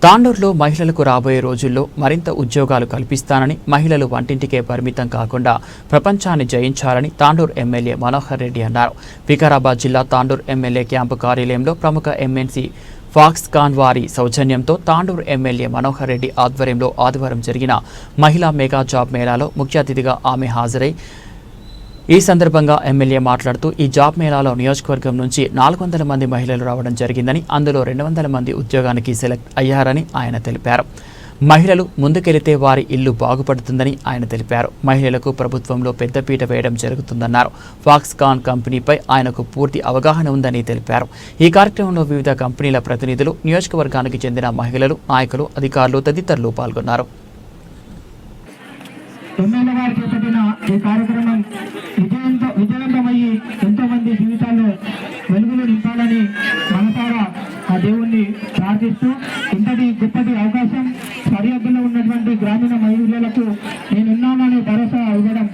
తాండూరులో మహిళలకు రాబోయే రోజుల్లో మరింత ఉద్యోగాలు కల్పిస్తానని, మహిళలు వంటింటికే పరిమితం కాకుండా ప్రపంచాన్ని జయించాలని తాండూరు ఎమ్మెల్యే మనోహర్ రెడ్డి అన్నారు. వికారాబాద్ జిల్లా తాండూరు ఎమ్మెల్యే క్యాంపు కార్యాలయంలో ప్రముఖ ఎంఎన్సీ ఫాక్స్కాన్ వారి సౌజన్యంతో తాండూరు ఎమ్మెల్యే మనోహర్ రెడ్డి ఆధ్వర్యంలో ఆదివారం జరిగిన మహిళా మెగా జాబ్ మేళాలో ముఖ్య అతిథిగా ఆమె హాజరై ఈ సందర్భంగా ఎమ్మెల్యే మాట్లాడుతూ ఈ జాబ్ మేళాలో నియోజకవర్గం నుంచి 400 మంది మహిళలు రావడం జరిగిందని, అందులో 200 మంది ఉద్యోగానికి సెలెక్ట్ అయ్యారని ఆయన తెలిపారు. మహిళలు ముందుకెళితే వారి ఇల్లు బాగుపడుతుందని ఆయన తెలిపారు. మహిళలకు ప్రభుత్వంలో పెద్దపీట వేయడం జరుగుతుందన్నారు. ఫాక్స్కాన్ కంపెనీపై ఆయనకు పూర్తి అవగాహన ఉందని తెలిపారు. ఈ కార్యక్రమంలో వివిధ కంపెనీల ప్రతినిధులు, నియోజకవర్గానికి చెందిన మహిళలు, నాయకులు, అధికారులు తదితరులు పాల్గొన్నారు. ఎమ్మెల్యే గారు చేపట్టిన ఈ కార్యక్రమం విజయవంతమయ్యి ఎంతో మంది జీవితాల్లో వెలుగులు నింపాలని మనసారా ఆ దేవుణ్ణి ప్రార్థిస్తూ, ఇంతటి గొప్పటి అవకాశం సరిహద్దులో ఉన్నటువంటి గ్రామీణ మహిళలకు నేనున్నానని భరోసా ఇవ్వడం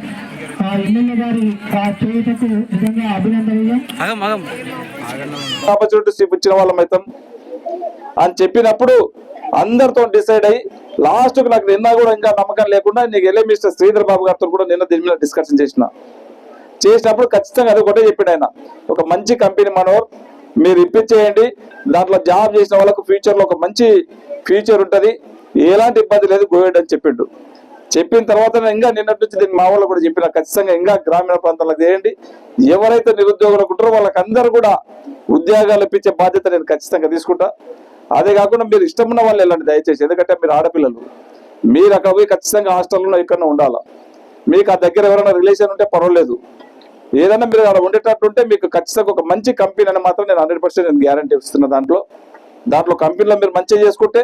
ఆ ఎమ్మెల్యే గారి ఆ చేయుటకు నిజంగా అభినందనీయం. ఆపర్చునిటీస్ ఇచ్చిన వాళ్ళం అవుతాం అని చెప్పినప్పుడు అందరితో డిసైడ్ అయ్యి లాస్ట్కు నాకు నిన్న కూడా ఇంకా నమ్మకం లేకుండా నీకు వెళ్ళే మిస్టర్ శ్రీధర్ బాబు గారితో కూడా నిన్న దీని మీద డిస్కషన్ చేసినప్పుడు ఖచ్చితంగా అది ఒకటే చెప్పాడు ఆయన, ఒక మంచి కంపెనీ మనోహర్ మీరు ఇప్పించేయండి, దాంట్లో జాబ్ చేసిన వాళ్ళకు ఫ్యూచర్లో ఒక మంచి ఫ్యూచర్ ఉంటుంది, ఎలాంటి ఇబ్బంది లేదు గోయండి అని చెప్పిండు. చెప్పిన తర్వాత ఇంకా నిన్నటి నుంచి దీన్ని మా వాళ్ళు కూడా చెప్పిన ఖచ్చితంగా ఇంకా గ్రామీణ ప్రాంతాలకు చేయండి, ఎవరైతే నిరుద్యోగులు ఉంటారో వాళ్ళకి అందరూ కూడా ఉద్యోగాలు ఇప్పించే బాధ్యత నేను ఖచ్చితంగా తీసుకుంటా. అదే కాకుండా మీరు ఇష్టం ఉన్న వాళ్ళు వెళ్ళండి దయచేసి, ఎందుకంటే మీరు ఆడపిల్లలు, మీరు అక్కడ పోయి ఖచ్చితంగా హాస్టల్లో ఇక్కడ ఉండాలా. మీకు ఆ దగ్గర ఎవరైనా రిలేషన్ ఉంటే పర్వాలేదు, ఏదైనా మీరు అక్కడ ఉండేటట్టుంటే మీకు ఖచ్చితంగా ఒక మంచి కంపెనీ అని మాత్రం నేను 100% నేను గ్యారంటీ ఇస్తున్నా. దాంట్లో కంపెనీలో మీరు మంచిగా చేసుకుంటే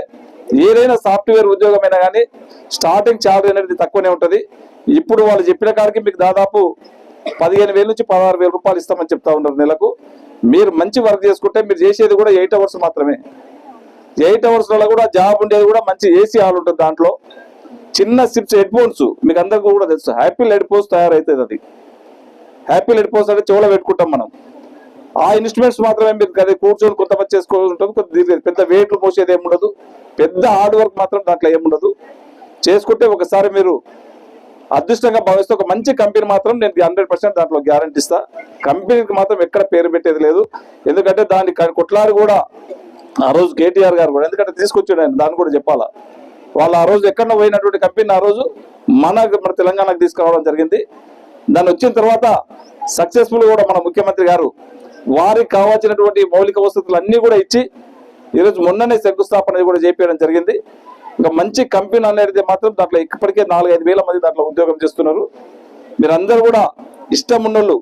ఏదైనా సాఫ్ట్వేర్ ఉద్యోగమైనా కానీ స్టార్టింగ్ శాలరీ అనేది తక్కువనే ఉంటుంది. ఇప్పుడు వాళ్ళు చెప్పిన కాడికి మీకు దాదాపు 15,000 నుంచి 16,000 రూపాయలు ఇస్తామని చెప్తా ఉన్నారు నెలకు. మీరు మంచి వర్క్ చేసుకుంటే మీరు చేసేది కూడా 8 అవర్స్ మాత్రమే. 8 అవర్స్లలో కూడా జాబ్ ఉండేది కూడా మంచి ఏసీ హాల్ ఉంటుంది. దాంట్లో చిన్న సిప్స్ హెడ్ ఫోన్స్ మీకు అందరికీ కూడా తెలుసు, హ్యాపీ హెడ్ ఫోన్స్ తయారవుతుంది. అది హ్యాపీ హెడ్ ఫోన్స్ అంటే చెవులో పెట్టుకుంటాం మనం. ఆ ఇన్స్ట్రుమెంట్స్ మాత్రమే మీరు అది కూర్చొని కొంతమంది చేసుకోవాల్సి ఉంటుంది. కొద్దిగా పెద్ద వెయిట్లు మోసేది ఏముండదు, పెద్ద హార్డ్ వర్క్ మాత్రం దాంట్లో ఏముండదు. చేసుకుంటే ఒకసారి మీరు అదృష్టంగా భావిస్తే ఒక మంచి కంపెనీ మాత్రం నేను 100% దాంట్లో గ్యారంటీ ఇస్తా. కంపెనీకి మాత్రం ఎక్కడ పేరు పెట్టేది లేదు, ఎందుకంటే దాన్ని కొట్లాడి కూడా ఆ రోజు కేటీఆర్ గారు కూడా, ఎందుకంటే తీసుకొచ్చాడు ఆయన, దాన్ని కూడా చెప్పాలా. వాళ్ళు ఆ రోజు ఎక్కడో పోయినటువంటి కంపెనీ ఆ రోజు మన తెలంగాణకు తీసుకురావడం జరిగింది. దాన్ని వచ్చిన తర్వాత సక్సెస్ఫుల్ కూడా మన ముఖ్యమంత్రి గారు వారికి కావాల్సినటువంటి మౌలిక వసతులు అన్నీ కూడా ఇచ్చి ఈరోజు మొన్ననే శంకుస్థాపన కూడా చేపించడం జరిగింది. ఇంకా మంచి కంపెనీ అనేది మాత్రం దాంట్లో ఇప్పటికే 4-5 వేల మంది దాంట్లో ఉద్యోగం చేస్తున్నారు. మీరందరూ కూడా ఇష్టం ఉన్నోళ్ళు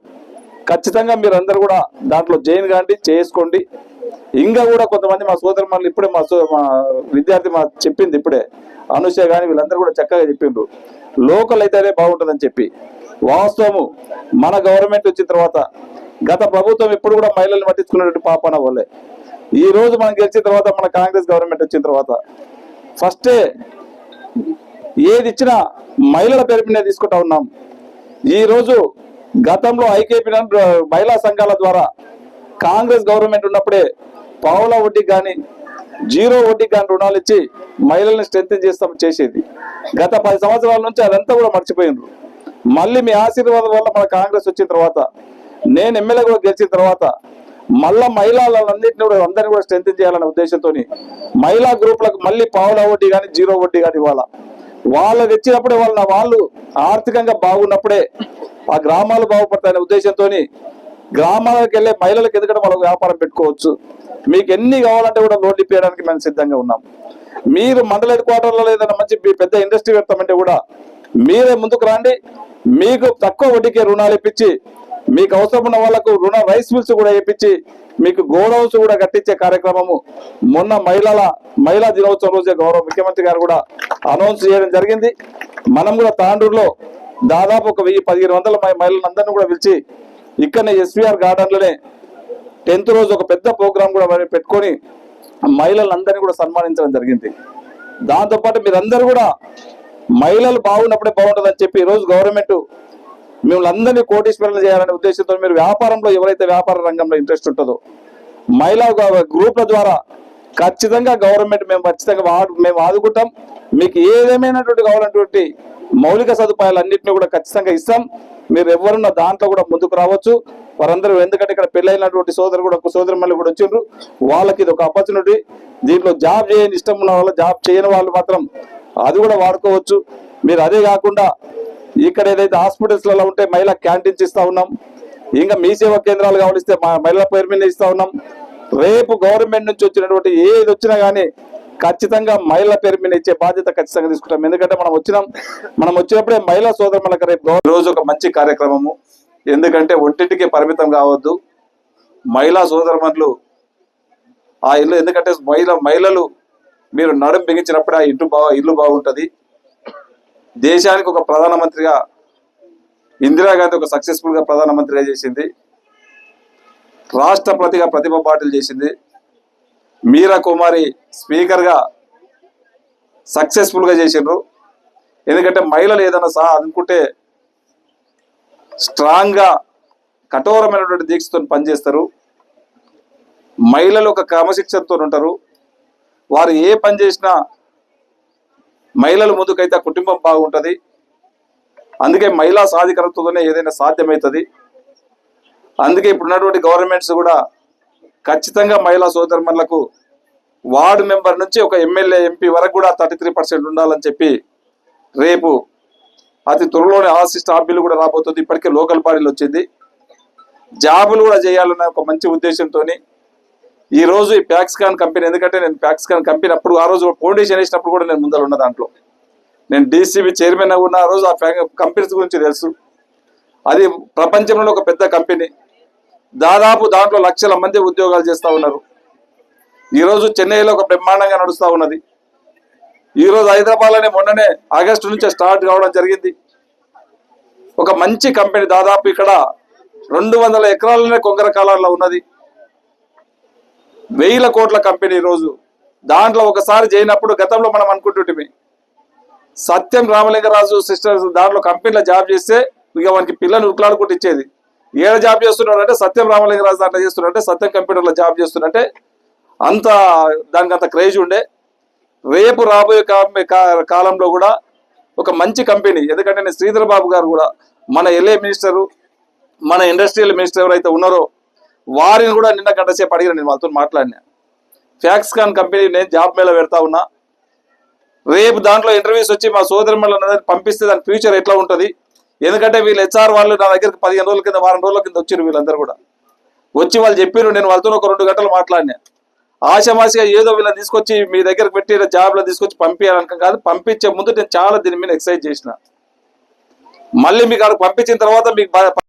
ఖచ్చితంగా మీరందరూ కూడా దాంట్లో జాయిన్ కాండి, చేసుకోండి. ఇంకా కూడా కొంతమంది మా సోదరులు ఇప్పుడే మా విద్యార్థి చెప్పింది, ఇప్పుడే అనుష కానీ వీళ్ళందరూ కూడా చక్కగా చెప్పిండ్రు, లోకల్ అయితేనే బాగుంటుందని చెప్పి. వాస్తవము మన గవర్నమెంట్ వచ్చిన తర్వాత గత ప్రభుత్వం ఎప్పుడు కూడా మహిళలను పట్టించుకున్నటువంటి పాపన వాళ్ళే. ఈ రోజు మనం గెలిచిన తర్వాత మన కాంగ్రెస్ గవర్నమెంట్ వచ్చిన తర్వాత ఫస్టే ఏది ఇచ్చినా మహిళల పేరు మీద తీసుకుంటా ఉన్నాం. ఈ రోజు గతంలో ఐకేపీ మహిళా సంఘాల ద్వారా కాంగ్రెస్ గవర్నమెంట్ ఉన్నప్పుడే పావుల వడ్డీ కానీ 0 వడ్డీ కానీ రుణాలు ఇచ్చి మహిళల్ని స్ట్రెంథెన్ చేసేది. గత 10 సంవత్సరాల నుంచి అదంతా కూడా మర్చిపోయినరు. మళ్ళీ మీ ఆశీర్వాదం వల్ల మన కాంగ్రెస్ వచ్చిన తర్వాత, నేను ఎమ్మెల్యే కూడా గెలిచిన తర్వాత మళ్ళా మహిళలందరినీ కూడా అందరినీ కూడా స్ట్రెంథెన్ చేయాలనే ఉద్దేశంతో మహిళా గ్రూపులకు మళ్ళీ పావుల వడ్డీ కానీ 0 వడ్డీ కానీ ఇవ్వాలా. వాళ్ళు తెచ్చినప్పుడే వాళ్ళు ఆర్థికంగా బాగున్నప్పుడే ఆ గ్రామాలు బాగుపడతాయనే ఉద్దేశంతో గ్రామాలకు వెళ్ళే మహిళలకు ఎందుకంటే వాళ్ళకు వ్యాపారం పెట్టుకోవచ్చు. మీకు ఎన్ని కావాలంటే కూడా లోన్లు ఇప్పించడానికి మేము సిద్ధంగా ఉన్నాం. మీరు మండల హెడ్ క్వార్టర్లో ఏదైనా మంచి పెద్ద ఇండస్ట్రీ పెడతామంటే కూడా మీరే ముందుకు రండి. మీకు తక్కువ వడ్డీకే రుణాలు ఇప్పించి, మీకు అవసరం ఉన్న వాళ్ళకు రైస్ మిల్స్ కూడా ఇప్పించి, మీకు గోడౌన్స్ కూడా కట్టించే కార్యక్రమము మొన్న మహిళా దినోత్సవం రోజే గౌరవ ముఖ్యమంత్రి గారు కూడా అనౌన్స్ చేయడం జరిగింది. మనం కూడా తాండూరులో దాదాపు ఒక 1000-1500 మహిళలందరినీ కూడా పిలిచి ఇక్కడనే SVR గార్డెన్లోనే 10th రోజు ఒక పెద్ద ప్రోగ్రాం కూడా పెట్టుకొని మహిళలందరినీ కూడా సన్మానించడం జరిగింది. దాంతోపాటు మీరందరూ కూడా మహిళలు బాగున్నప్పుడే బాగుంటుందని చెప్పి ఈరోజు గవర్నమెంట్ మిమ్మల్ని అందరినీ కోటీశ్వరులు చేయాలనే ఉద్దేశంతో మీరు వ్యాపారంలో ఎవరైతే వ్యాపార రంగంలో ఇంట్రెస్ట్ ఉంటుందో మహిళా గ్రూప్ల ద్వారా ఖచ్చితంగా గవర్నమెంట్ మేము ఖచ్చితంగా మేము ఆదుకుంటాం. మీకు ఏదేమైనటువంటి కావాలన్నటువంటి మౌలిక సదుపాయాలు అన్నింటినీ కూడా ఖచ్చితంగా ఇస్తాం. మీరు ఎవరున్న దాంట్లో కూడా ముందుకు రావచ్చు. వారందరూ ఎందుకంటే ఇక్కడ పెళ్ళైనటువంటి సోదరుమల్లి కూడా వచ్చిండ్రు. వాళ్ళకి ఇది ఒక ఆపర్చునిటీ. దీంట్లో జాబ్ చేయని ఇష్టం ఉన్న వాళ్ళు, జాబ్ చేయని వాళ్ళు మాత్రం అది కూడా వాడుకోవచ్చు. మీరు అదే కాకుండా ఇక్కడ ఏదైతే హాస్పిటల్స్లలో ఉంటే మహిళా క్యాంటీన్స్ ఇస్తా ఉన్నాం. ఇంకా మీ సేవా కేంద్రాలు కావాలిస్తే మహిళల పేరు మీద ఇస్తా ఉన్నాం. రేపు గవర్నమెంట్ నుంచి వచ్చినటువంటి ఏది వచ్చినా కానీ ఖచ్చితంగా మహిళల పేరు మీద ఇచ్చే బాధ్యత ఖచ్చితంగా తీసుకుంటాం. ఎందుకంటే మనం వచ్చినప్పుడే మహిళా సోదరులకు రేపు రోజు ఒక మంచి కార్యక్రమము. ఎందుకంటే ఒంటింటికి పరిమితం కావద్దు. మహిళా సోదరుమణులు ఆ ఇల్లు, ఎందుకంటే మహిళలు మీరు నడుం బిగించినప్పుడే ఆ ఇల్లు బాగుంటుంది. దేశానికి ఒక ప్రధానమంత్రిగా ఇందిరాగాంధీ ఒక సక్సెస్ఫుల్ గా ప్రధానమంత్రిగా చేసింది. రాష్ట్రపతిగా ప్రతిభ పాటిల్ చేసింది. మీరా కుమారి స్పీకర్ గా సక్సెస్ఫుల్ గా చేసిండ్రు. ఎందుకంటే మహిళలు ఏదైనా అనుకుంటే స్ట్రాంగ్ గా కఠోరమైనటువంటి దీక్షతో పనిచేస్తారు. మహిళలు ఒక క్రమశిక్షణతో ఉంటారు. వారు ఏ పని చేసినా మహిళలు ముందుకైతే ఆ కుటుంబం బాగుంటుంది. అందుకే మహిళా సాధికారతతోనే ఏదైనా సాధ్యమవుతుంది. అందుకే ఇప్పుడున్నటువంటి గవర్నమెంట్స్ కూడా ఖచ్చితంగా మహిళా సోదరుమణులకు వార్డు మెంబర్ నుంచి ఒక ఎమ్మెల్యే ఎంపీ వరకు కూడా 33% ఉండాలని చెప్పి రేపు అతి త్వరలోనే స్టాఫ్ బిల్లు కూడా రాబోతుంది. ఇప్పటికే లోకల్ బాడీలు వచ్చింది. జాబులు కూడా చేయాలన్న ఒక మంచి ఉద్దేశంతో ఈ రోజు ఈ ప్యాక్స్కాన్ కంపెనీ, ఎందుకంటే నేను ప్యాక్స్కాన్ కంపెనీ అప్పుడు ఆ రోజు ఫౌండేషన్ వేసినప్పుడు కూడా నేను ముందర ఉన్న దాంట్లో నేను డీసీబీ చైర్మన్ ఉన్న ఆ రోజు ఆ కంపెనీస్ గురించి తెలుసు. అది ప్రపంచంలో ఒక పెద్ద కంపెనీ. దాదాపు దాంట్లో లక్షల మంది ఉద్యోగాలు చేస్తూ ఉన్నారు. ఈరోజు చెన్నైలో ఒక బ్రహ్మాండంగా నడుస్తూ ఉన్నది. ఈరోజు హైదరాబాద్లోనే మొన్ననే ఆగస్టు నుంచే స్టార్ట్ కావడం జరిగింది. ఒక మంచి కంపెనీ. దాదాపు ఇక్కడ 200 ఎకరాలనే కొంగర కాలాల్లో ఉన్నది. 1000 కోట్ల కంపెనీ. ఈరోజు దాంట్లో ఒకసారి చేయనప్పుడు గతంలో మనం అనుకుంటుంటే సత్యం రామలింగరాజు సిస్టర్స్ దాంట్లో కంపెనీలో జాబ్ చేస్తే ఇక మనకి పిల్లలు ఉట్లాడుకుంటూ ఇచ్చేది. ఏడ జాబ్ చేస్తున్నాడు అంటే సత్యం రామలింగరాజు దాంట్లో చేస్తున్నాడంటే, సత్యం కంప్యూటర్లో జాబ్ చేస్తున్నట్టే అంత దానికి అంత క్రేజ్ ఉండే. రేపు రాబోయే కాలంలో కూడా ఒక మంచి కంపెనీ. ఎందుకంటే నేను శ్రీధర్ బాబు గారు కూడా మన ఎల్ఏ మినిస్టరు, మన ఇండస్ట్రియల్ మినిస్టర్ ఎవరైతే ఉన్నారో వారిని కూడా నిన్న గంట సేపు అడిగిన, నేను వాళ్ళతో మాట్లాడినా. ఫ్యాక్స్కాన్ కంపెనీ నేను జాబ్ మేళ పెడతా ఉన్నా. రేపు దాంట్లో ఇంటర్వ్యూస్ వచ్చి మా సోదరుమణులను పంపిస్తే దాని ఫ్యూచర్ ఎట్లా ఉంటుంది. ఎందుకంటే వీళ్ళు హెచ్ఆర్ వాళ్ళు నా దగ్గరికి 15 రోజుల కింద, వారం రోజుల కింద వచ్చారు. వీళ్ళందరూ కూడా వచ్చి వాళ్ళు చెప్పారు. నేను వాళ్ళతో ఒక 2 గంటలు మాట్లాడినా. ఆశమాసిగా ఏదో వీళ్ళని తీసుకొచ్చి మీ దగ్గరకు పెట్టి జాబ్లో తీసుకొచ్చి పంపించాలనుక కాదు. పంపించే ముందు నేను చాలా దీని మీద ఎక్సైజ్ చేసిన. మళ్ళీ మీకు అక్కడ పంపించిన తర్వాత మీకు